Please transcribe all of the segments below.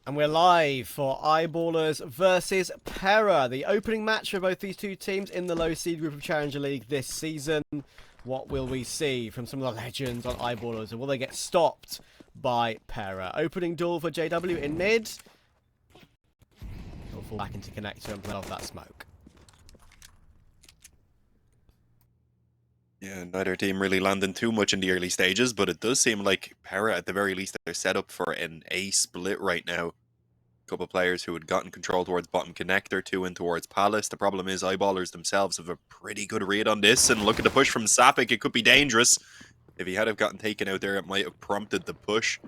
And we're live for Eyeballers versus PERA, the opening match for both these two teams in the low seed group of Challenger League this season. What will we see from some of the legends on Eyeballers, and will they get stopped by PERA? Opening duel for JW in mid. He'll fall back into connector and play off that smoke. Yeah, neither team really landing too much in the early stages, but it does seem like PERA, at the very least, they're set up for an A split right now. A couple of players who had gotten control towards bottom connector, two in towards Palace. The problem is Eyeballers themselves have a pretty good read on this, and look at the push from Sapeck. It could be dangerous. If he had have gotten taken out there, it might have prompted the push.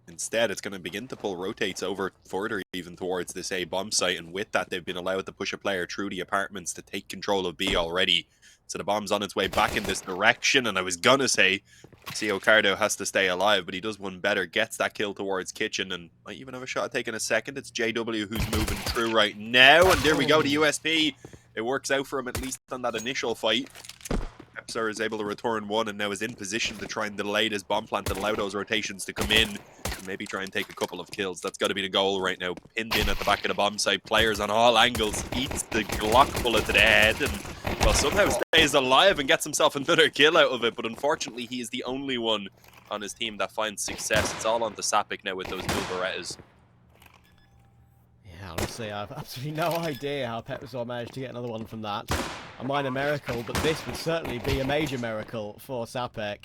Instead, it's going to begin to pull rotates over further even towards this A bomb site, and with that, they've been allowed to push a player through the apartments to take control of B already. So the bomb's on its way back in this direction, and I was gonna say CO Cardo has to stay alive, but he does one better, gets that kill towards Kitchen, and might even have a shot at taking a second. It's JW who's moving through right now, and there we go, the USP. It works out for him, at least on that initial fight. peppzorlul is able to return one, and now is in position to try and delay this bomb plant and allow those rotations to come in, and maybe try and take a couple of kills. That's got to be the goal right now. Pinned in at the back of the bomb site, players on all angles, eats the Glock bullet to the head, and well, somehow stays alive and gets himself another kill out of it, but unfortunately he is the only one on his team that finds success. It's all on to Sapeck now with those new Berettas. Yeah, honestly, I've absolutely no idea how peppzorlul managed to get another one from that. A minor miracle, but this would certainly be a major miracle for Sapeck.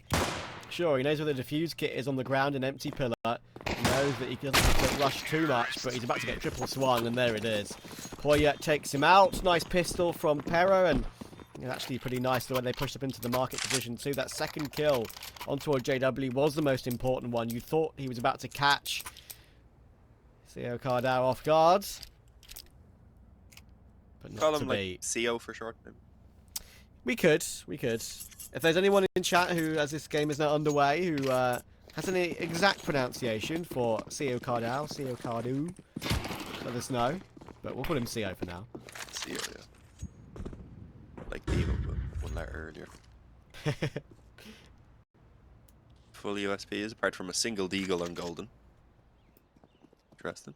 Sure, he knows where the defuse kit is on the ground in empty pillar. He knows that he doesn't have to rush too much, but he's about to get triple swung, and there it is. Poyet takes him out. Nice pistol from PERA, and it's actually pretty nice the way they pushed up into the market position too. That second kill onto a JW was the most important one. You thought he was about to catch CO Cardao off guard, but not Call to him be. like CO for short. We could. If there's anyone in chat who, as this game is now underway, who has any exact pronunciation for CO Cardao, CO Cardu, let us know. But we'll put him CO for now. CO, yeah. Like Diego, but one letter earlier. Full USPs, apart from a single deagle on Golden. Interesting.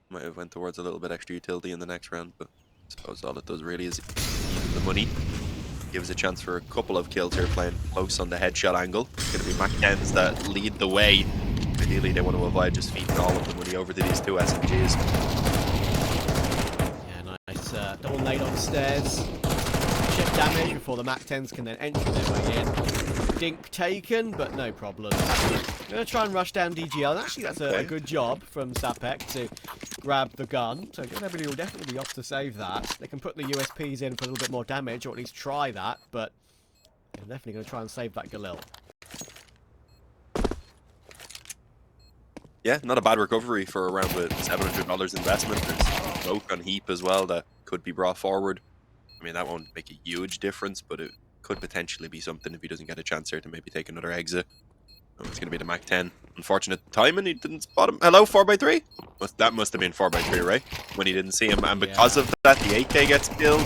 Might have went towards a little bit extra utility in the next round, but I suppose all it does really is even the money. Gives a chance for a couple of kills here, playing close on the headshot angle. It's going to be Mac-10s that lead the way. Ideally, they want to avoid just feeding all of the money over to these two SMGs. Yeah, nice double nade on the stairs. Chip damage before the Mac-10s can then enter their way in. Dink taken, but no problem. I'm going to try and rush down DGL. Actually, that's a good job from Sapeck to grab the gun. So JW will definitely be off to save that. They can put the USPs in for a little bit more damage, or at least try that, but they're definitely going to try and save that Galil. Yeah, not a bad recovery for around with $700 investment. There's smoke on heap as well that could be brought forward. I mean, that won't make a huge difference, but it could potentially be something if he doesn't get a chance here to maybe take another exit. Oh, it's going to be the Mac-10. Unfortunate timing, he didn't spot him. Hello, 4x3? That must have been 4x3, right? When he didn't see him, and because of that, the 8K gets killed.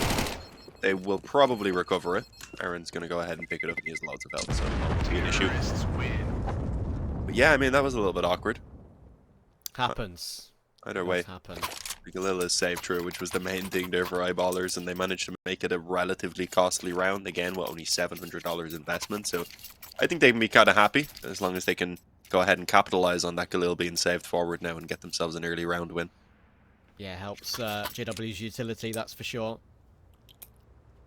They will probably recover it. Aaron's going to go ahead and pick it up, and he has loads of health, so it won't be an issue. But yeah, I mean, that was a little bit awkward. Happens. Either way, happen. Galil is saved through, which was the main thing there for Eyeballers, and they managed to make it a relatively costly round, again, with only $700 investment, so I think they can be kind of happy, as long as they can go ahead and capitalize on that Galil being saved forward now and get themselves an early round win. Yeah, helps JW's utility, that's for sure.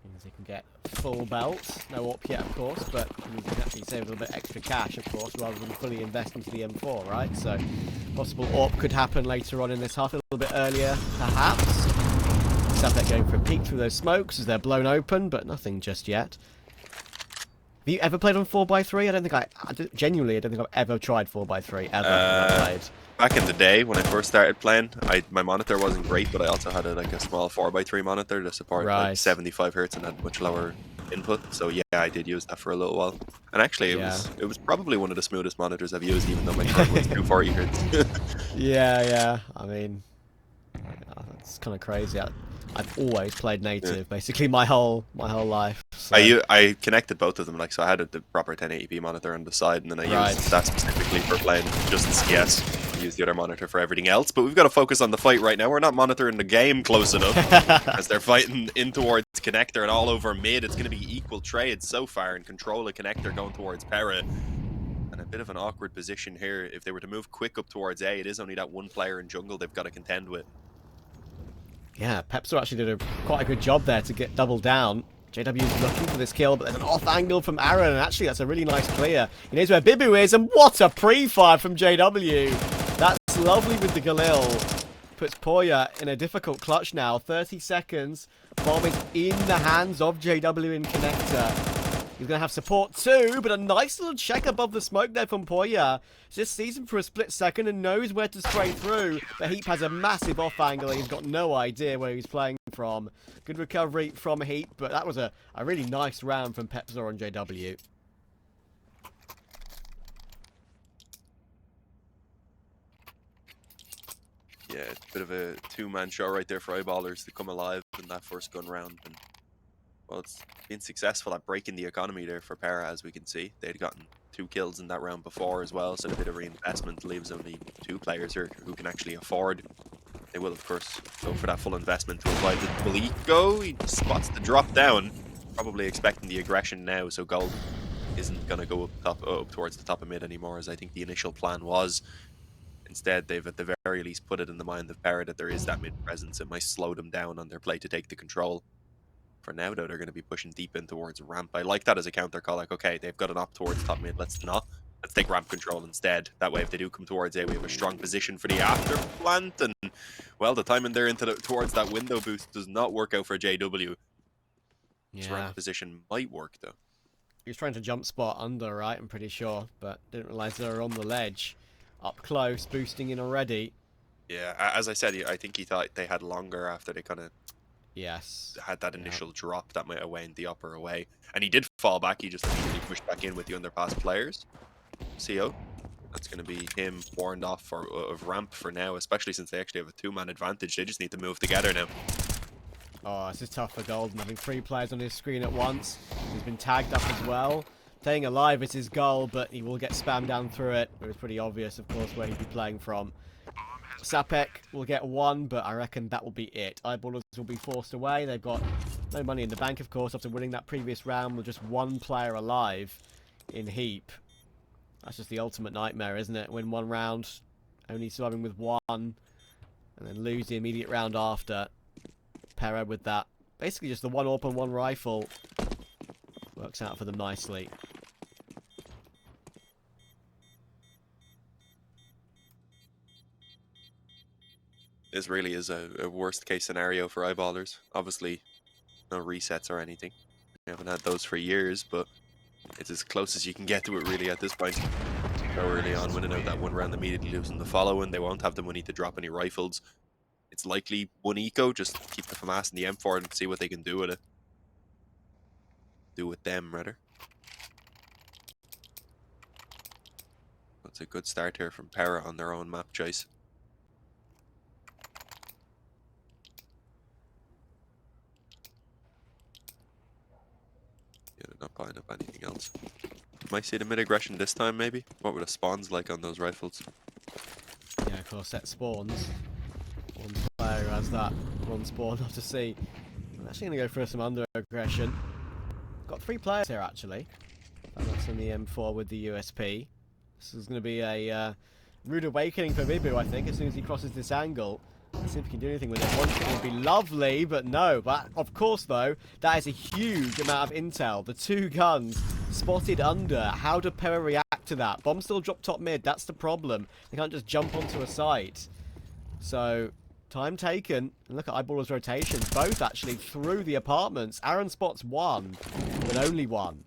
Means they can get full belt. No op yet, of course, but you can actually save a little bit extra cash, of course, rather than fully invest into the M4, right? So, possible op could happen later on in this half, a little bit earlier, perhaps. Sapeck going for a peek through those smokes as they're blown open, but nothing just yet. Have you ever played on 4x3? I don't think genuinely, I don't think I've ever tried 4x3, ever played. Back in the day, when I first started playing, my monitor wasn't great, but I also had a small 4x3 monitor to support like 75 Hz and had much lower input. So yeah, I did use that for a little while. And actually, it was probably one of the smoothest monitors I've used, even though my card was 240 Hz. Yeah. I mean, that's kind of crazy. I've always played native, basically my whole life. So. I connected both of them, like, so I had the proper 1080p monitor on the side, and then I used that specifically for playing just the CS. use the other monitor for everything else, but we've got to focus on the fight right now. We're not monitoring the game close enough as they're fighting in towards connector and all over mid. It's going to be equal trades so far, and control of connector going towards PERA. And a bit of an awkward position here. If they were to move quick up towards A, it is only that one player in jungle they've got to contend with. Yeah, peppzorlul actually did quite a good job there to get double down. JW is looking for this kill, but there's an off angle from Aaron, and actually that's a really nice clear. He knows where Bibu is, and what a pre-fire from JW. That's lovely with the Galil. Puts Poya in a difficult clutch now. 30 seconds. Bomb is in the hands of JW in connector. He's going to have support too, but a nice little check above the smoke there from Poya. Just sees him for a split second and knows where to spray through. But Heap has a massive off angle. He's got no idea where he's playing from. Good recovery from Heap, but that was a really nice round from peppzorlul and JW. Yeah, it's a bit of a two-man show right there for Eyeballers to come alive in that first gun round. And, well, it's been successful at breaking the economy there for PERA, as we can see. They'd gotten 2 kills in that round before as well, so a bit of reinvestment leaves only 2 players here who can actually afford. They will, of course, go for that full investment to avoid the Belico. He spots the drop down, probably expecting the aggression now, so Gold isn't going to go up towards the top of mid anymore, as I think the initial plan was. Instead, they've at the very least put it in the mind of PERA that there is that mid presence. It might slow them down on their play to take the control. For now, though, they're going to be pushing deep in towards ramp. I like that as a counter call. Like, okay, they've got an op towards top mid. Let's not. Let's take ramp control instead. That way, if they do come towards A, we have a strong position for the after plant. And, well, the timing there towards that window boost does not work out for JW. This ramp position might work, though. He was trying to jump spot under, right? I'm pretty sure. But didn't realize they were on the ledge. Up close, boosting in already. Yeah, as I said, I think he thought they had longer after they kind of had that initial drop that might have waned the upper away. And he did fall back. He just immediately pushed back in with the underpass players. CO. That's going to be him warned off of ramp for now, especially since they actually have a 2-man advantage. They just need to move together now. Oh, this is tough for Golden. Having 3 players on his screen at once. He's been tagged up as well. Staying alive is his goal, but he will get spammed down through it. It was pretty obvious, of course, where he'd be playing from. Sapeck will get 1, but I reckon that will be it. Eyeballers will be forced away. They've got no money in the bank, of course, after winning that previous round with just 1 player alive in Heap. That's just the ultimate nightmare, isn't it? Win 1 round, only surviving with 1, and then lose the immediate round after. PERA with that. Basically just the 1 AWP and 1 rifle. Works out for them nicely. This really is a worst case scenario for Eyeballers. Obviously, no resets or anything. We haven't had those for years, but it's as close as you can get to it really at this point. So early on, winning out that 1 round, immediately losing the following. They won't have the money to drop any rifles. It's likely 1 eco, just keep the FAMAS and the M4 and see what they can do with it. Do with them, rather. That's a good start here from PERA on their own map choice. Yeah, they're not buying up anything else. Might see the mid aggression this time, maybe? What were the spawns like on those rifles? Yeah, of course, set spawns. 1 player has that 1 spawn not to see. I'm actually going to go for some under aggression. Got 3 players here, actually. And that's in the M4 with the USP. This is going to be a rude awakening for Bibu, I think, as soon as he crosses this angle. Let's see if he can do anything with it. 1 kill would be lovely, but no. But, of course, though, that is a huge amount of intel. The 2 guns spotted under. How do PERA react to that? Bomb still dropped top mid. That's the problem. They can't just jump onto a site. So, time taken. And look at Eyeballers' rotations. Both, actually, through the apartments. Aaron spots 1, but only 1.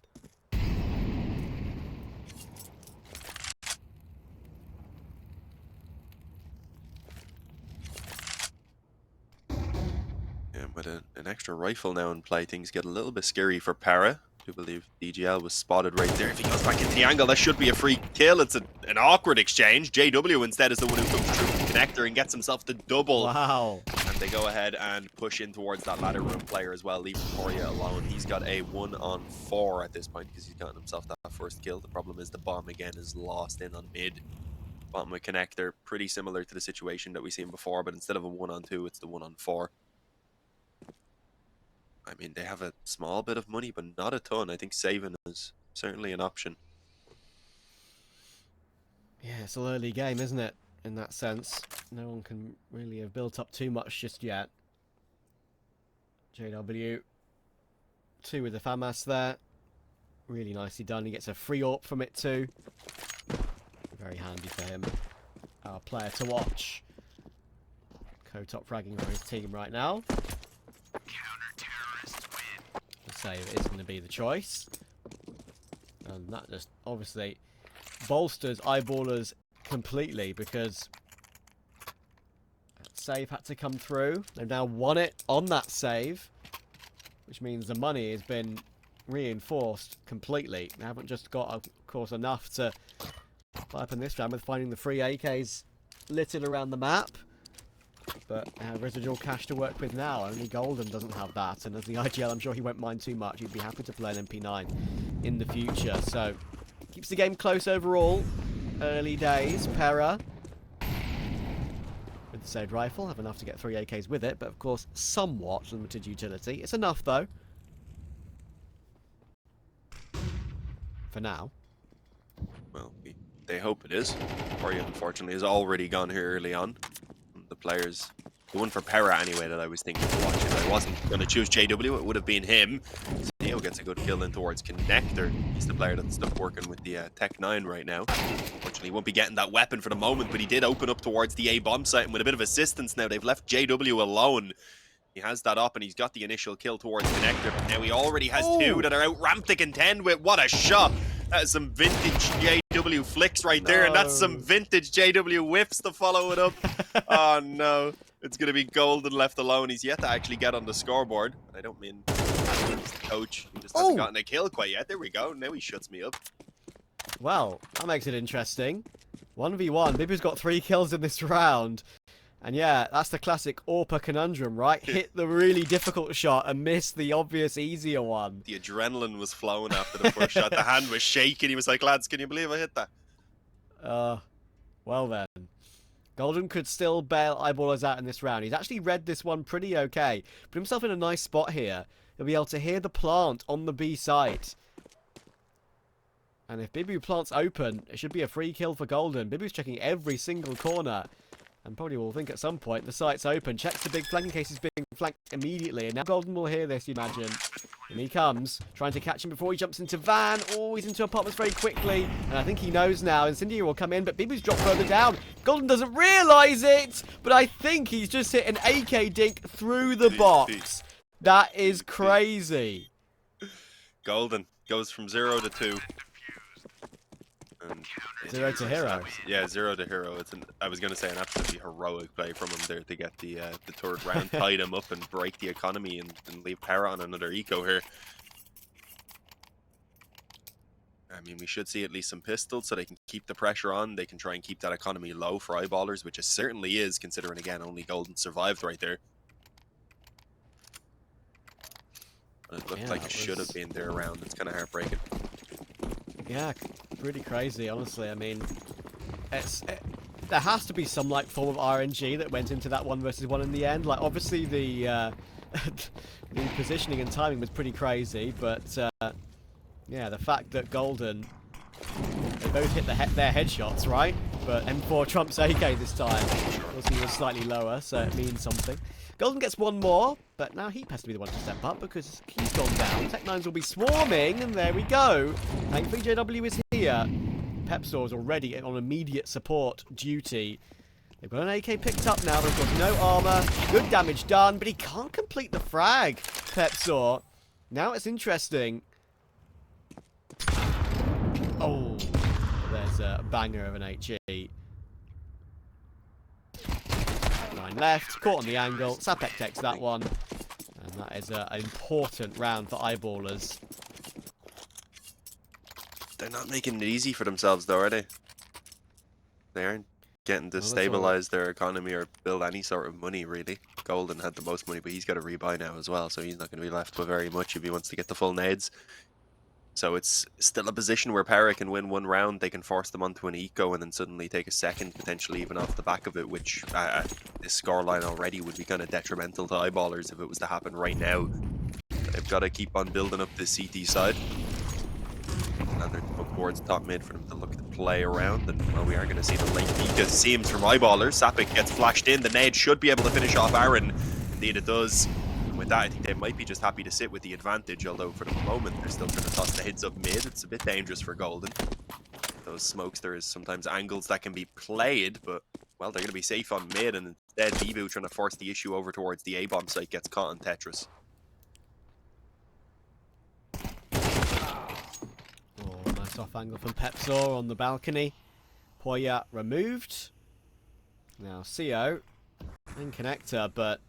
With an extra rifle now in play, things get a little bit scary for PERA. I do believe DGL was spotted right there. If he goes back into the angle, that should be a free kill. It's an awkward exchange. JW instead is the one who comes through the connector and gets himself the double. Wow. And they go ahead and push in towards that ladder room player as well, leaving Poya alone. He's got a 1-on-4 at this point because he's gotten himself that first kill. The problem is the bomb again is lost in on mid. bottom of connector. Pretty similar to the situation that we've seen before, but instead of a 1-on-2, it's the 1-on-4. I mean, they have a small bit of money, but not a ton. I think saving is certainly an option. Yeah, it's an early game, isn't it? In that sense, no one can really have built up too much just yet. JW, 2 with the FAMAS there. Really nicely done. He gets a free AWP from it too. Very handy for him. Our player to watch. Co-top fragging for his team right now. The save is going to be the choice. And that just obviously bolsters Eyeballers completely, because that save had to come through. They've now won it on that save, which means the money has been reinforced completely. They haven't just got, of course, enough to fly up in this round with finding the free AKs littered around the map, but residual cash to work with now. Only Golden doesn't have that, and as the IGL, I'm sure he won't mind too much. He'd be happy to play an MP9 in the future, so keeps the game close overall. Early days. PERA with the saved rifle have enough to get 3 AKs with it, but of course somewhat limited utility. It's enough though for now. Well, they hope it is. PERA, unfortunately, has already gone here early on. The players, the one for PERA anyway that I was thinking to watch, if I wasn't going to choose JW, it would have been him. Neo gets a good kill in towards Connector. He's the player that's stuck working with the Tech 9 right now. Unfortunately, he won't be getting that weapon for the moment, but he did open up towards the A bomb site, and with a bit of assistance now, they've left JW alone. He has that up, and he's got the initial kill towards Connector, but now he already has 2 that are out ramp to contend with. What a shot! That is some vintage JW flicks right there, and that's some vintage JW whiffs to follow it up. Oh no, it's going to be Golden left alone. He's yet to actually get on the scoreboard. I don't mean he's the coach. He just hasn't gotten a kill quite yet. There we go. Now he shuts me up. Well, that makes it interesting. 1v1. Bibu's got 3 kills in this round. And yeah, that's the classic AWPer conundrum, right? Hit the really difficult shot and miss the obvious easier one. The adrenaline was flowing after the first shot. The hand was shaking. He was like, lads, can you believe I hit that? Well then. Golden could still bail Eyeballers out in this round. He's actually read this one pretty okay. Put himself in a nice spot here. He'll be able to hear the plant on the B site. And if Bibu plants open, it should be a free kill for Golden. Bibu's checking every single corner. And probably will think at some point the site's open. Checks the big flanking case is being flanked immediately. And now Golden will hear this, you imagine. And he comes, trying to catch him before he jumps into Van. Oh, he's into apartments very quickly. And I think he knows now. Incendiary will come in, but Bibu's dropped further down. Golden doesn't realise it. But I think he's just hit an AK dink through the box. That is crazy. Golden goes from 0 to 2. And 0 to hero. Yeah, 0 to hero. I was going to say an absolutely heroic play from him there to get the third round, tied him up and break the economy and leave PERA on another eco here. I mean, we should see at least some pistols so they can keep the pressure on. They can try and keep that economy low for Eyeballers, which it certainly is, considering, again, only Golden survived right there. But it looked like it should have been their round. It's kind of heartbreaking. Yeah, pretty crazy, honestly. I mean, there has to be some like form of RNG that went into that 1 versus 1 in the end. Like, obviously the positioning and timing was pretty crazy, but yeah, the fact that Golden, they both hit their headshots, right? But M4 trumps AK this time. Also, he was slightly lower, so it means something. Golden gets 1 more, but now Heap has to be the one to step up because he's gone down. Tech9s will be swarming, and there we go. Thankfully, JW is here. peppzorlul is already on immediate support duty. They've got an AK picked up now, but of course no armor. Good damage done, but he can't complete the frag, peppzorlul. Now it's interesting. Oh, there's a banger of an HE. 9 left, caught on the angle. Sapeck takes that one. And that is an important round for Eyeballers. They're not making it easy for themselves, though, are they? They aren't getting to stabilize their economy or build any sort of money, really. Golden had the most money, but he's got to rebuy now as well, so he's not going to be left with very much if he wants to get the full nades. So it's still a position where PERA can win one round, they can force them onto an eco, and then suddenly take a second, potentially even off the back of it, which this scoreline already would be kind of detrimental to eyeballers if it was to happen right now. They've got to keep on building up the CT side. And they're up towards top mid for them to look to play around. And well, we are going to see the late peek, it seems, from eyeballers. Sapeck gets flashed in. The nade should be able to finish off Aaron. Indeed, it does. And with that, I think they might be just happy to sit with the advantage. Although for the moment, they're still trying to toss the heads up mid. It's a bit dangerous for Golden. Those smokes, there is sometimes angles that can be played, but well, they're going to be safe on mid. And instead, Debu trying to force the issue over towards the A-bomb site gets caught on Tetris. Off angle from peppzorlul on the balcony. PERA removed. Now CO and connector, but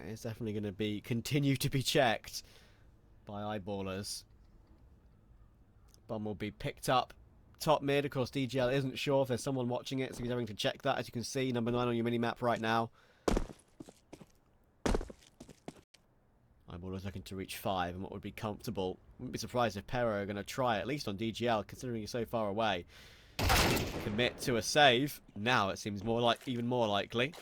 it's definitely going to be continue to be checked by eyeballers. Bomb will be picked up top mid. Of course, DGL isn't sure if there's someone watching it, so he's having to check that. As you can see, number 9 on your mini map right now. Eyeballers looking to reach 5 and what would be comfortable. Wouldn't be surprised if PERA are going to try, at least on DGL, considering he's so far away. Commit to a save. Now it seems even more likely.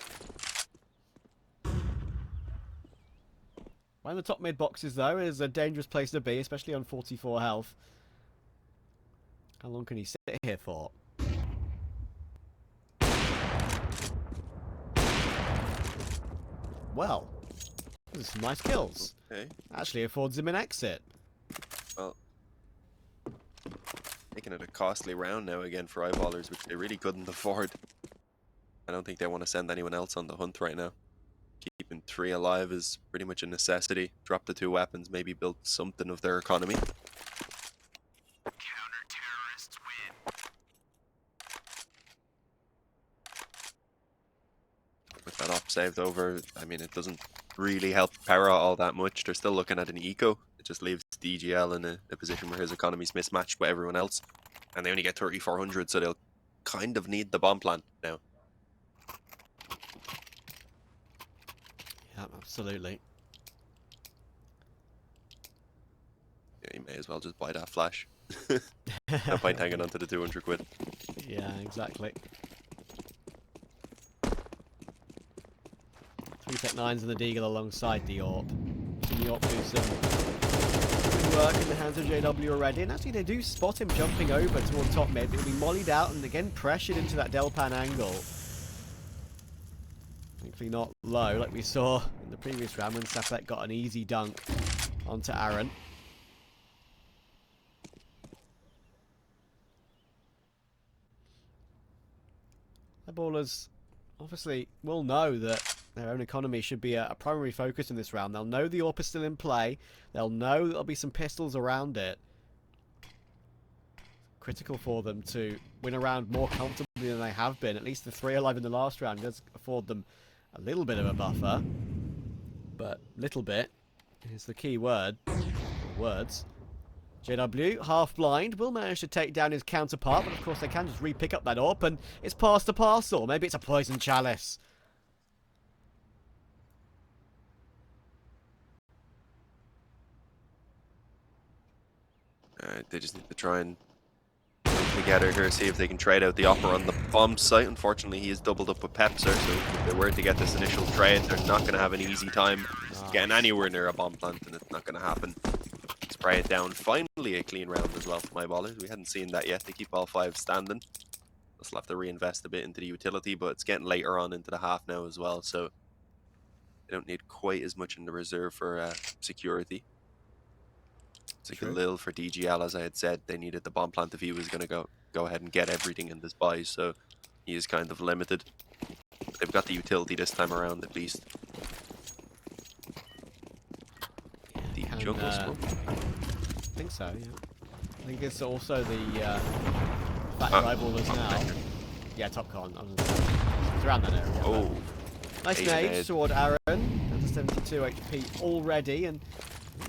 Behind the top mid boxes, though, is a dangerous place to be, especially on 44 health. How long can he sit here for? Well, there's some nice kills. Okay. Actually affords him an exit. Well, making it a costly round now again for eyeballers, which they really couldn't afford. I don't think they want to send anyone else on the hunt right now. Keeping 3 alive is pretty much a necessity. Drop the 2 weapons, maybe build something of their economy. Counter-terrorists win. With that op saved over, I mean, it doesn't really help PERA all that much. They're still looking at an eco. It just leaves DGL in a position where his economy's mismatched with everyone else. And they only get 3,400, so they'll kind of need the bomb plant now. Yeah, absolutely. Yeah, you may as well just buy that flash. No point hanging on to the 200 quid. Yeah, exactly. 3 Tech 9s and the Deagle alongside the AWP. Some AWP do some good work in the hands of JW already, and actually they do spot him jumping over toward top mid, but he'll be mollied out and again pressured into that Delpan angle. Thankfully not low, like we saw in the previous round when Sapeck got an easy dunk onto Aaron. The ballers obviously will know that their own economy should be a primary focus in this round. They'll know the AWP is still in play. They'll know there'll be some pistols around it. Critical for them to win a round more comfortably than they have been. At least the 3 alive in the last round does afford them a little bit of a buffer. But little bit is the key word. Words. JW, half blind, will manage to take down his counterpart, but of course they can just re-pick up that AWP and it's past the parcel. Maybe it's a poison chalice. They just need to try and work together here, see if they can trade out the offer on the bomb site. Unfortunately, he is doubled up with Pepzer, so if they were to get this initial trade, they're not going to have an easy time getting anywhere near a bomb plant, and it's not going to happen. Spray it down. Finally, a clean round as well for my ballers. We hadn't seen that yet. They keep all 5 standing. They'll have to reinvest a bit into the utility, but it's getting later on into the half now as well, so they don't need quite as much in the reserve for security. It's like a little for DGL, as I had said. They needed the bomb plant if he was going to go ahead and get everything in this buy, so he is kind of limited. But they've got the utility this time around, at least. The jungle smoke? I think so, yeah. I think it's also the fact eyeballers now. Yeah, top con. It's around that area. Oh. Nice nade toward Aaron. That's a 72 HP already, and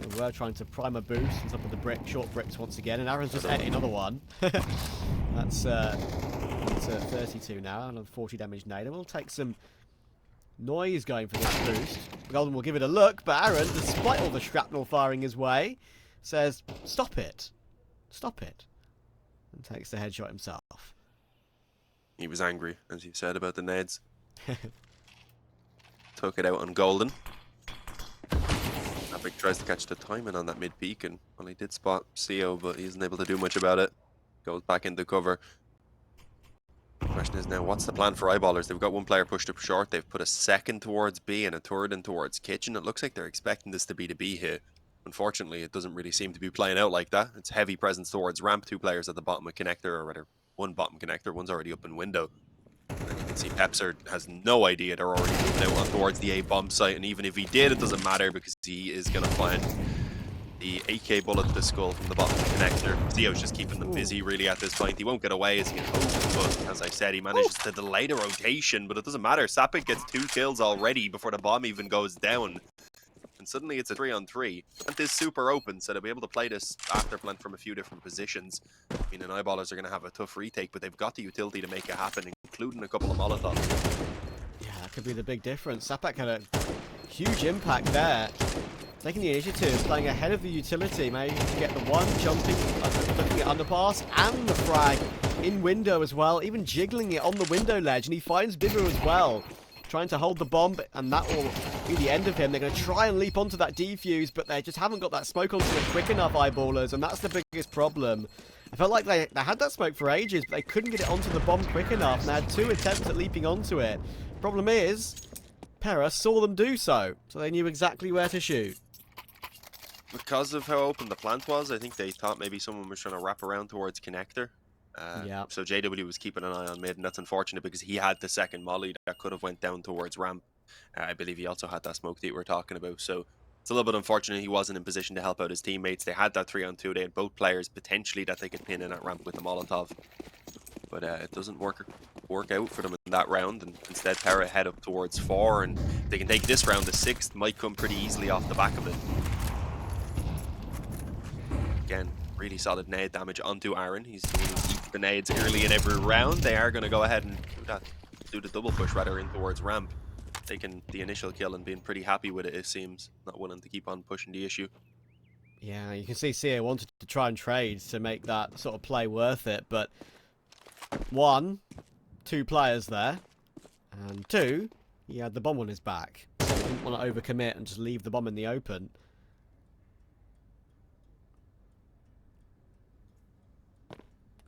we were trying to prime a boost on top of the short bricks once again, and Aaron's just ate another one. That's 32 now, and a 40 damage nade. And we'll take some noise going for this boost. Golden will give it a look, but Aaron, despite all the shrapnel firing his way, says, stop it. Stop it. And takes the headshot himself. He was angry, as you said, about the nades. Took it out on Golden. Sapeck tries to catch the timing on that mid peak, and well, he did spot CO, but he isn't able to do much about it. Goes back into cover. Question is now, what's the plan for Eyeballers? They've got one player pushed up short. They've put a second towards B and a third in towards Kitchen. It looks like they're expecting this to be the B hit. Unfortunately, it doesn't really seem to be playing out like that. It's heavy presence towards ramp. Two players at the bottom of connector, or rather, one bottom connector. One's already up in window. And you can see Pepzer has no idea they're already moving out on towards the A bomb site. And even if he did, it doesn't matter because he is going to find the AK bullet to the skull from the bottom connector. Zio's just keeping them busy really at this point. He won't get away as he hopes, but as I said, he manages to delay the rotation, but it doesn't matter. Sapeck gets 2 kills already before the bomb even goes down. And suddenly it's a 3-on-3. Plant is super open, so they'll be able to play this after plant from a few different positions. I mean, and Eyeballers are going to have a tough retake, but they've got the utility to make it happen, including a couple of Molotovs. Yeah, that could be the big difference. Sapeck had a huge impact there. Taking the initiative, playing ahead of the utility, managing to get the one jumping, looking at underpass, and the frag in window as well, even jiggling it on the window ledge, and he finds Bibu as well, trying to hold the bomb, and that will be the end of him. They're going to try and leap onto that defuse, but they just haven't got that smoke onto it quick enough, Eyeballers, and that's the biggest problem. I felt like they had that smoke for ages, but they couldn't get it onto the bomb quick enough, and they had 2 attempts at leaping onto it. Problem is, PERA saw them do so they knew exactly where to shoot. Because of how open the plant was, I think they thought maybe someone was trying to wrap around towards connector. Yeah. So JW was keeping an eye on mid, and that's unfortunate because he had the second molly that could have went down towards ramp. I believe he also had that smoke that you were talking about. So it's a little bit unfortunate he wasn't in position to help out his teammates. They had that 3-on-2. They had both players potentially that they could pin in at ramp with the Molotov. But it doesn't work out for them in that round, and instead PERA head up towards 4, and they can take this round. The 6th might come pretty easily off the back of it. Again, really solid nade damage onto Aaron. He's doing the nades early in every round. They are going to go ahead and do the double push rather in towards ramp. Taking the initial kill and being pretty happy with it seems. Not willing to keep on pushing the issue. Yeah, you can see Sia wanted to try and trade to make that sort of play worth it, but 1, 2 players there, and 2, he had the bomb on his back. So he didn't want to overcommit and just leave the bomb in the open.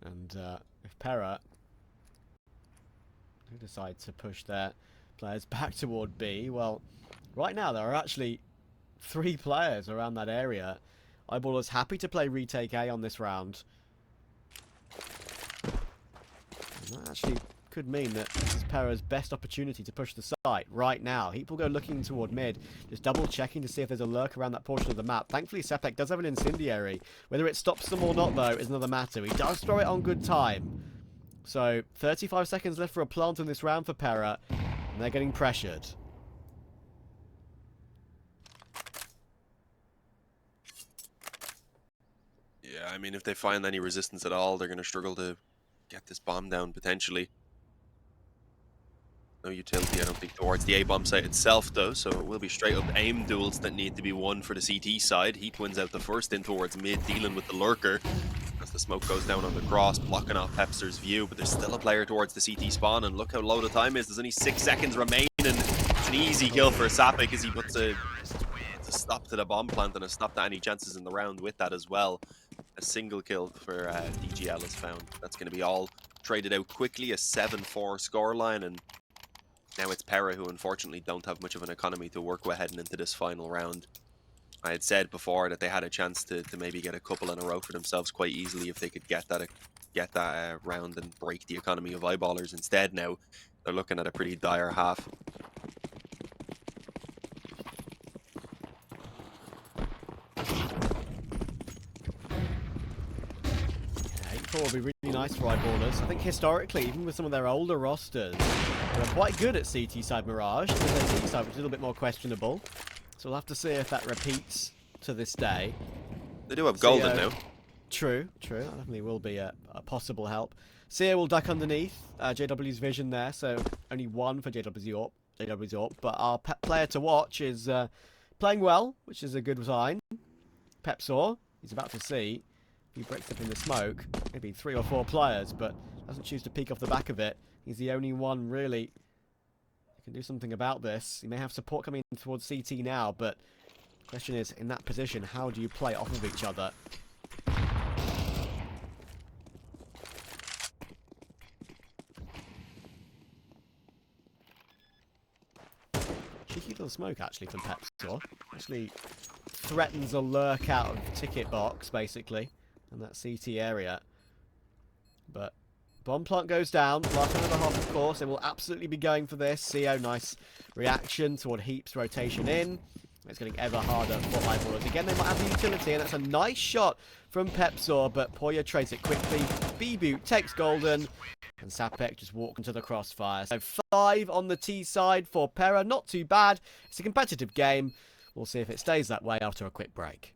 And if PERA decide to push their players back toward B, well, right now there are actually 3 players around that area. Eyeballers happy to play retake A on this round. And that actually could mean that this is PERA's best opportunity to push the site right now. Heap will go looking toward mid, just double checking to see if there's a lurk around that portion of the map. Thankfully, Sapeck does have an incendiary. Whether it stops them or not, though, is another matter. He does throw it on good time. So, 35 seconds left for a plant in this round for PERA, and they're getting pressured. Yeah, I mean, if they find any resistance at all, they're going to struggle to get this bomb down, potentially. No utility, I don't think, towards the A-bomb site itself, though, so it will be straight-up aim duels that need to be won for the CT side. Heat wins out the first in towards mid, dealing with the lurker. As the smoke goes down on the cross, blocking off Pepzor's view, but there's still a player towards the CT spawn, and look how low the time is. There's only 6 seconds remaining, and it's an easy kill for Sapeck as he puts a stop to the bomb plant and a stop to any chances in the round with that as well. A single kill for DGL is found. That's going to be all traded out quickly, a 7-4 scoreline, and now it's PERA who unfortunately don't have much of an economy to work with heading into this final round. I had said before that they had a chance to maybe get a couple in a row for themselves quite easily if they could get that round and break the economy of Eyeballers. Instead now, they're looking at a pretty dire half. Would be really nice for Eyeballers. I think historically, even with some of their older rosters, they're quite good at CT side Mirage. Their CT side, which is a little bit more questionable. So we'll have to see if that repeats to this day. They do have Golden now. True. That definitely will be a possible help. Sia will duck underneath JW's vision there, so only 1 for JW's AWP. But our player to watch is playing well, which is a good sign. Pepzor, he's about to see He breaks up in the smoke, maybe 3 or 4 players, but doesn't choose to peek off the back of it. He's the only one really who can do something about this. He may have support coming towards CT now, but the question is, in that position, how do you play off of each other? Cheeky little smoke actually from peppzorlul. Actually threatens a lurk out of ticket box basically in that CT area. But bomb plant goes down. Last one and a half, of course. They will absolutely be going for this. CO, nice reaction toward Heap's rotation in. It's getting ever harder for eyeballers. Again, they might have the utility, and that's a nice shot from peppzorlul, but Poya trades it quickly. B-Boot takes golden, and Sapeck just walked into the crossfire. So 5 on the T side for PERA. Not too bad. It's a competitive game. We'll see if it stays that way after a quick break.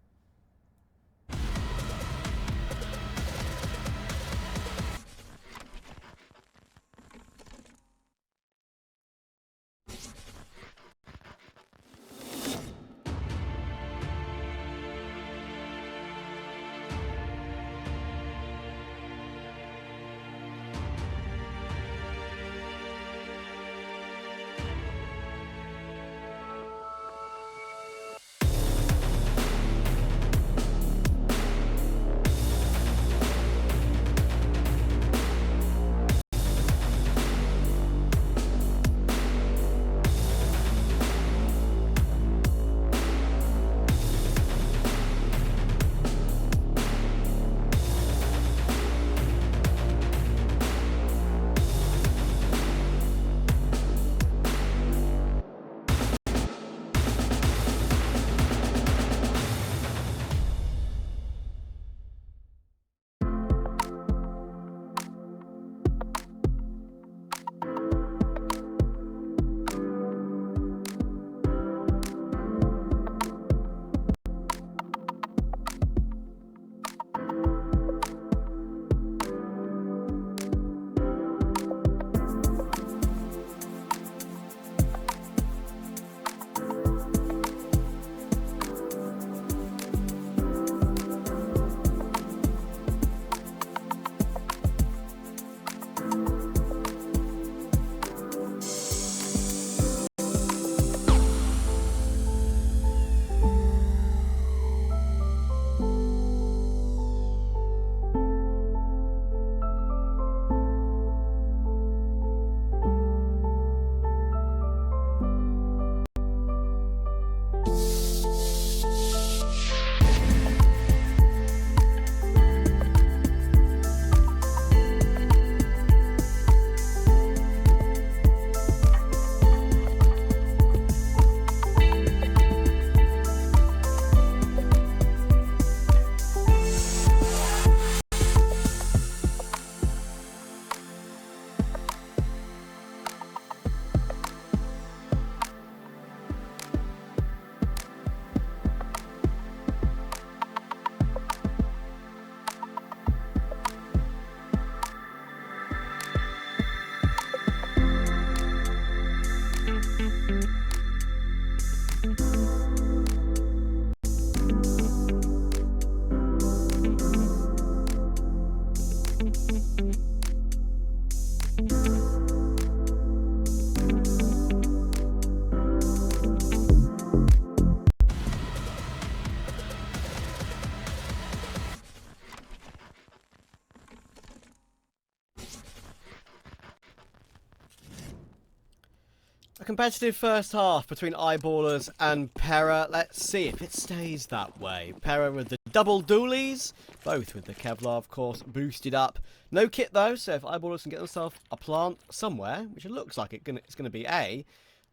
A competitive first half between eyeballers and PERA. Let's see if it stays that way. PERA with the double dualies, both with the Kevlar, of course, boosted up. No kit though, so if eyeballers can get themselves a plant somewhere, which it looks like it's going to be A,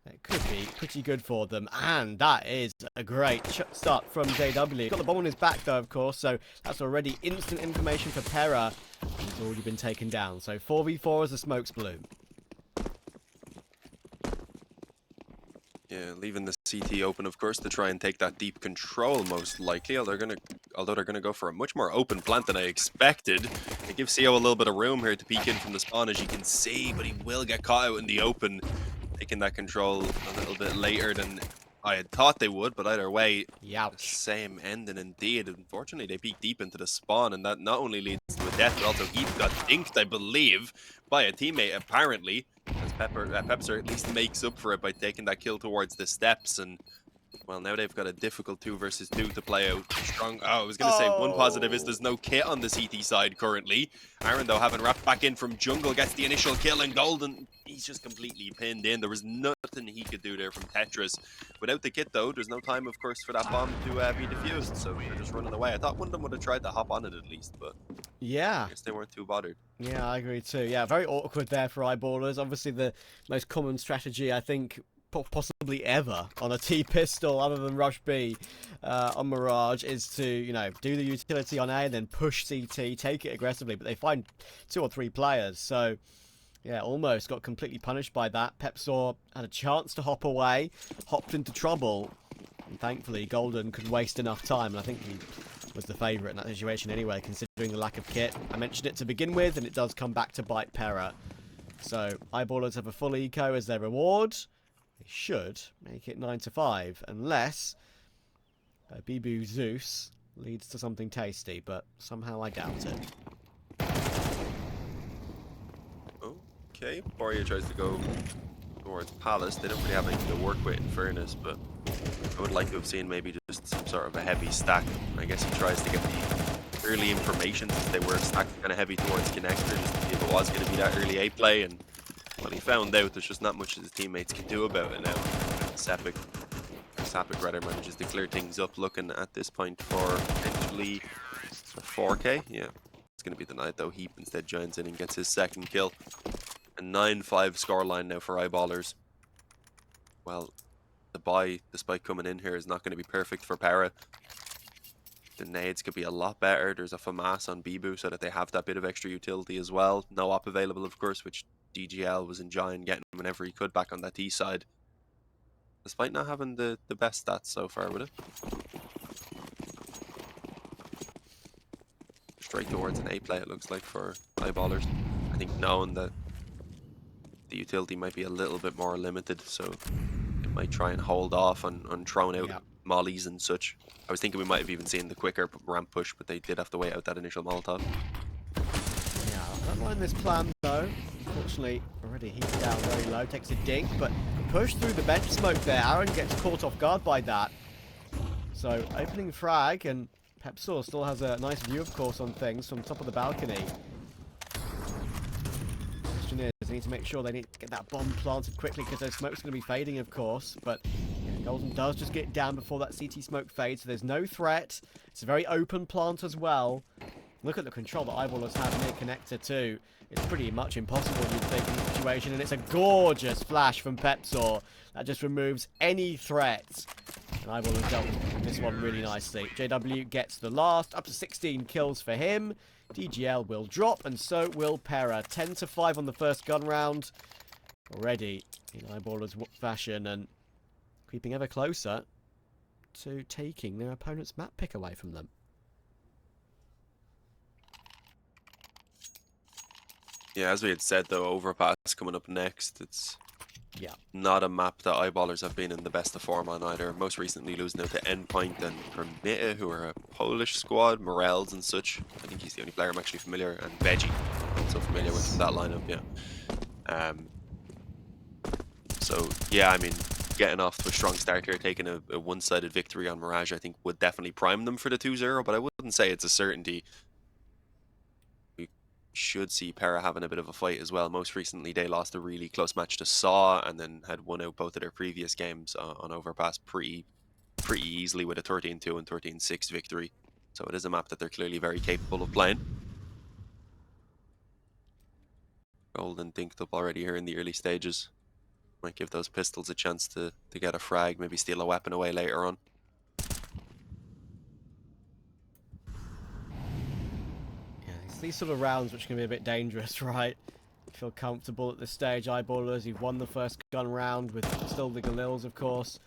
it could be pretty good for them. And that is a great start from JW. Got the bomb on his back though, of course, so that's already instant information for PERA. He's already been taken down. So 4v4 as the smokes bloom. Yeah, leaving the CT open, of course, to try and take that deep control, most likely. Although they're gonna go for a much more open plant than I expected. They give CO a little bit of room here to peek in from the spawn, as you can see, but he will get caught out in the open, taking that control a little bit later than I had thought they would, but either way, Youch. same ending indeed. Unfortunately, they peek deep into the spawn, and that not only leads to a death, but also he got dinked, I believe, by a teammate, apparently. As Pepzer at least makes up for it by taking that kill towards the steps, and well, now they've got a difficult 2 versus 2 to play out. Strong. Oh, I was going to say one positive is there's no kit on the CT side currently. Aaron, though, having wrapped back in from jungle, gets the initial kill, and Golden, he's just completely pinned in. There was nothing he could do there from Tetris. Without the kit, though, there's no time, of course, for that bomb to be defused, so they're just running away. I thought one of them would have tried to hop on it at least, but Yeah. I guess they weren't too bothered. Yeah, I agree too. Yeah, very awkward there for eyeballers. Obviously, the most common strategy, I think, possibly ever on a T-pistol other than Rush B on Mirage is to, you know, do the utility on A and then push CT, take it aggressively, but they find 2 or 3 players, so yeah, almost got completely punished by that. Pepzor had a chance to hop away, hopped into trouble, and thankfully Golden could waste enough time, and I think he was the favourite in that situation anyway, considering the lack of kit. I mentioned it to begin with, and it does come back to bite PERA. So eyeballers have a full eco as their reward. They should make it 9-5, unless Bibu Zeus leads to something tasty, but somehow I doubt it. Okay, Boria tries to go towards Palace. They don't really have anything to work with, in fairness, but I would like to have seen maybe just some sort of a heavy stack. I guess he tries to get the early information since they were stacked kind of heavy towards connector, just to see if it was going to be that early A play, and well, he found out there's just not much his teammates can do about it now. Sapeck rather manages to clear things up, looking at this point for potentially a 4K. Yeah, it's going to be the night though. Heap instead joins in and gets his second kill. A 9-5 scoreline now for eyeballers. Well, the buy, despite coming in here, is not going to be perfect for PERA. The nades could be a lot better. There's a FAMAS on Bibu so that they have that bit of extra utility as well. No op available, of course, which DGL was enjoying getting whenever he could back on that T side. Despite not having the best stats so far with it. Straight towards an A play, it looks like, for eyeballers. I think knowing that the utility might be a little bit more limited, so it might try and hold off on throwing out mollies and such. I was thinking we might have even seen the quicker ramp push, but they did have to wait out that initial Molotov. Yeah, I don't mind this plan though. Unfortunately, already heated down very low, takes a dink, but pushed through the bench smoke there. Aaron gets caught off guard by that. So opening frag, and Pepzor still has a nice view, of course, on things from top of the balcony. Question is, they need to make sure they need to get that bomb planted quickly because their smoke's going to be fading, of course. But yeah, Golden does just get down before that CT smoke fades, so there's no threat. It's a very open plant as well. Look at the control that eyeballers have near connector too. It's pretty much impossible, you'd think, in this situation, and it's a gorgeous flash from Pepzor that just removes any threat. And eyeballers dealt with this one really nicely. JW gets the last, up to 16 kills for him. DGL will drop, and so will PERA. 10-5 on the first gun round. Already in eyeballers fashion, and creeping ever closer to taking their opponent's map pick away from them. Yeah, as we had said though, Overpass coming up next. It's not a map that eyeballers have been in the best of form on either. Most recently losing out to Endpoint and Permita, who are a Polish squad, Morels and such. I think he's the only player I'm actually familiar, and Veggie, I'm so familiar with from that lineup, yeah. So yeah, I mean, getting off to a strong start here, taking a one-sided victory on Mirage, I think would definitely prime them for the 2-0, but I wouldn't say it's a certainty. Should see PERA having a bit of a fight as well. Most recently they lost a really close match to Saw and then had won out both of their previous games on Overpass pretty easily with a 13-2 and 13-6 victory. So it is a map that they're clearly very capable of playing. Golden dinked up already here in the early stages. Might give those pistols a chance to get a frag, maybe steal a weapon away later on. These sort of rounds which can be a bit dangerous, right? You feel comfortable at this stage, eyeballers. You've won the first gun round with still the Galils, of course.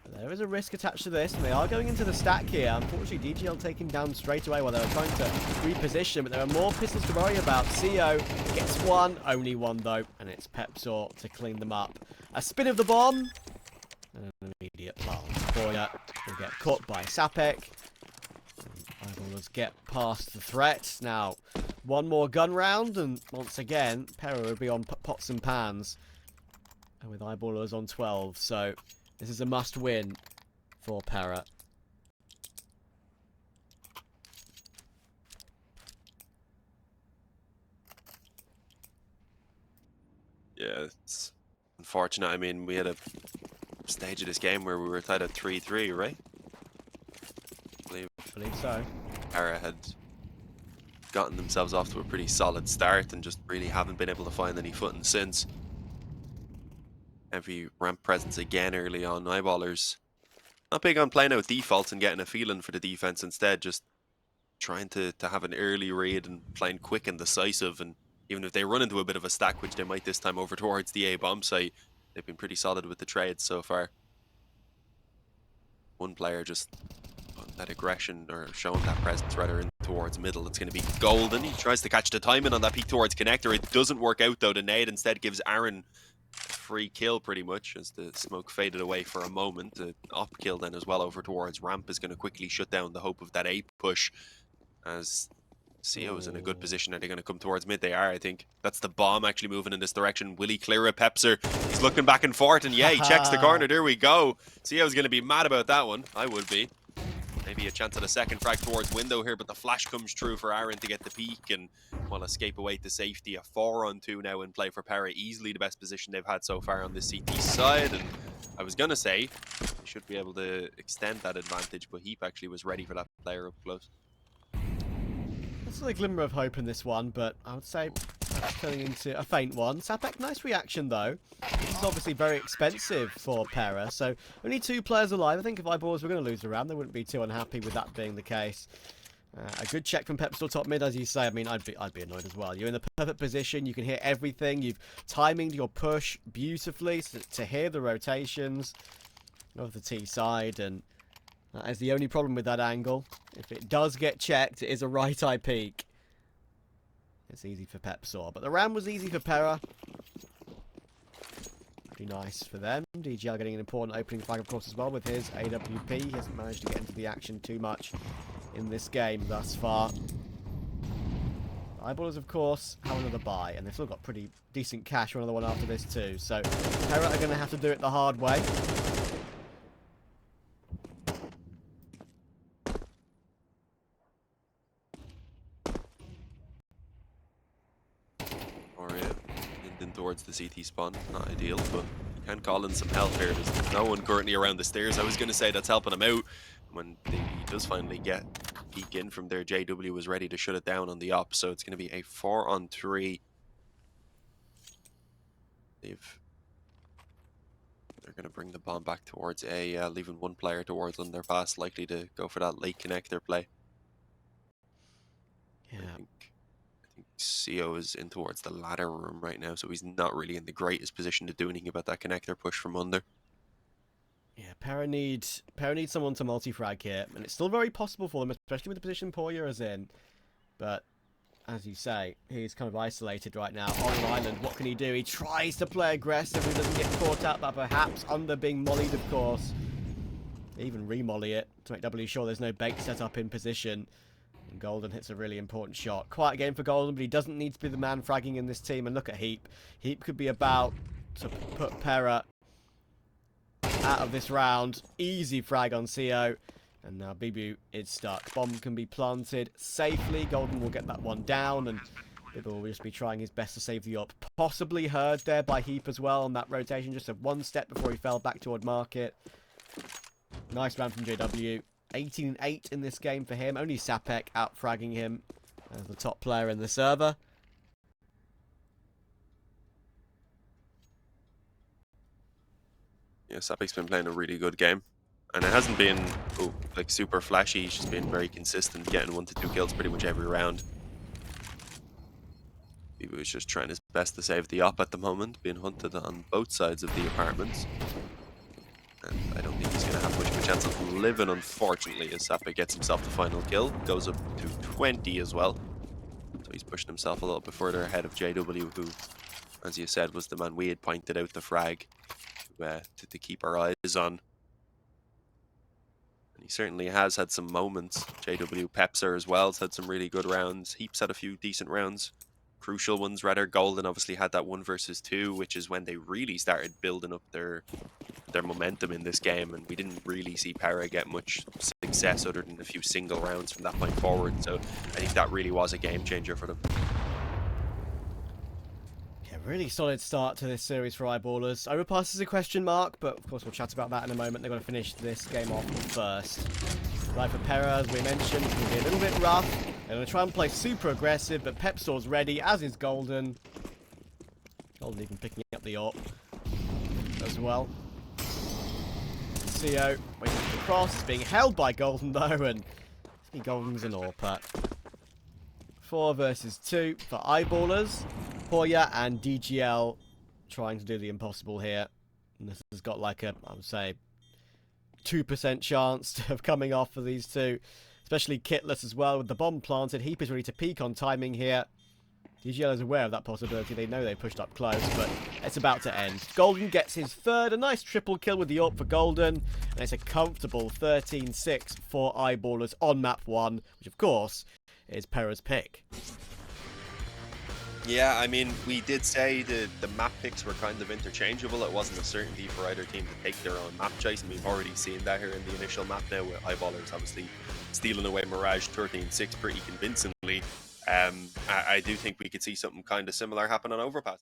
But there is a risk attached to this, and they are going into the stack here. Unfortunately, DGL taken down straight away while they were trying to reposition, but there are more pistols to worry about. CO gets one, only one though, and it's Pepzor to clean them up. A spin of the bomb. And an immediate plant. Boyer will get caught by Sapeck. Eyeballers get past the threat. Now, one more gun round, and once again, PERA will be on pots and pans. And with Eyeballers on 12, so this is a must-win for PERA. Yeah, it's unfortunate. I mean, we had a stage of this game where we were tied at 3-3, right? I believe so. PERA had gotten themselves off to a pretty solid start and just really haven't been able to find any footing since. Heavy ramp presence again early on. Eyeballers not big on playing out defaults and getting a feeling for the defense, instead just trying to have an early read and playing quick and decisive. And even if they run into a bit of a stack, which they might this time over towards the A bomb site, they've been pretty solid with the trades so far. One player just that aggression, or showing that presence rather, in towards middle. It's going to be Golden. He tries to catch the timing on that peek towards connector. It doesn't work out though. The nade instead gives Aaron a free kill pretty much as the smoke faded away for a moment. The op kill then as well over towards ramp is going to quickly shut down the hope of that A push, as CO is in a good position. Are they going to come towards mid? They are, I think. That's the bomb actually moving in this direction. Will he clear it? Pepzer, he's looking back and forth, and yeah, he checks the corner. There we go. CO's going to be mad about that one. I would be. Maybe a chance at a second frag towards window here, but the flash comes through for Aaron to get the peak and will escape away to safety. A 4-on-2 now in play for PERA. Easily the best position they've had so far on the CT side. And I was going to say they should be able to extend that advantage, but Heap actually was ready for that player up close. There's a glimmer of hope in this one, but I would say that's turning into a faint one. Sapeck, nice reaction though. This is obviously very expensive for PERA, so only 2 players alive. I think if Eyeballers were going to lose the round, they wouldn't be too unhappy with that being the case. A good check from peppzorlul top mid, as you say. I mean, I'd be annoyed as well. You're in the perfect position. You can hear everything. You've timinged your push beautifully to hear the rotations of the T side, and that is the only problem with that angle. If it does get checked, it is a right eye peak. It's easy for peppzorlul, but the round was easy for PERA. Pretty nice for them. DGL getting an important opening flag, of course, as well with his AWP. He hasn't managed to get into the action too much in this game thus far. Eyeballers, of course, have another buy, and they've still got pretty decent cash for another one after this too. So PERA are going to have to do it the hard way. Towards the CT spawn, not ideal, but you can call in some help here. There's no one currently around the stairs. I was going to say that's helping him out. When he does finally get peek in from there, JW was ready to shut it down on the op, so it's going to be a 4-on-3. They're going to bring the bomb back towards A, leaving one player towards underpass, likely to go for that late connector play. Yeah. I think CO is in towards the ladder room right now, so he's not really in the greatest position to do anything about that connector push from under. Yeah, PERA need someone to multi-frag here, and it's still very possible for them, especially with the position Poyer is in. But as you say, he's kind of isolated right now on an island. What can he do? He tries to play aggressive. He doesn't get caught out, but perhaps under being mollied, of course. Even re-molly it to make doubly sure there's no bait set up in position. And Golden hits a really important shot. Quiet game for Golden, but he doesn't need to be the man fragging in this team. And look at Heap. Heap could be about to put PERA out of this round. Easy frag on CO. And now Bibu is stuck. Bomb can be planted safely. Golden will get that one down. And Bibu will just be trying his best to save the op. Possibly heard there by Heap as well on that rotation. Just a one step before he fell back toward market. Nice round from JW. 18-8 in this game for him. Only Sapeck out fragging him as the top player in the server. Yeah, Sapeck's been playing a really good game. And it hasn't been like super flashy. He's just been very consistent, getting 1 to 2 kills pretty much every round. He was just trying his best to save the op at the moment, being hunted on both sides of the apartments. And I don't think he's going to have much of a chance of living, unfortunately, as Sapeck gets himself the final kill. Goes up to 20 as well. So he's pushing himself a little bit further ahead of JW, who, as you said, was the man we had pointed out the frag to keep our eyes on. And he certainly has had some moments. JW Pepzer as well has had some really good rounds. Heaps had a few decent rounds. Crucial ones, rather. Golden obviously had that 1 versus 2, which is when they really started building up their momentum in this game, and we didn't really see PERA get much success other than a few single rounds from that point forward. So I think that really was a game changer for them. Yeah, really solid start to this series for Eyeballers. Overpass is a question mark, but of course we'll chat about that in a moment. They've got to finish this game off first. Right, for PERA, as we mentioned, it's going to be a little bit rough. They're going to try and play super aggressive, but peppzorl's ready, as is Golden. Golden even picking up the AWP as well. CO waiting for the cross. It's being held by Golden, though, and I think Golden's an AWP. 4 versus 2 for Eyeballers. Hoya and DGL trying to do the impossible here. And this has got like a, I would say, 2% chance of coming off for these two. Especially Kitless as well with the bomb planted. Heap is ready to peak on timing here. DGL is aware of that possibility. They know they pushed up close, but it's about to end. Golden gets his third. A nice triple kill with the AWP for Golden. And it's a comfortable 13-6 for Eyeballers on map 1, which of course is PERA's pick. Yeah, I mean, we did say the map picks were kind of interchangeable. It wasn't a certainty for either team to take their own map choice, and we've already seen that here in the initial map now, with Eyeballers obviously stealing away Mirage 13-6 pretty convincingly. I do think we could see something kind of similar happen on Overpass.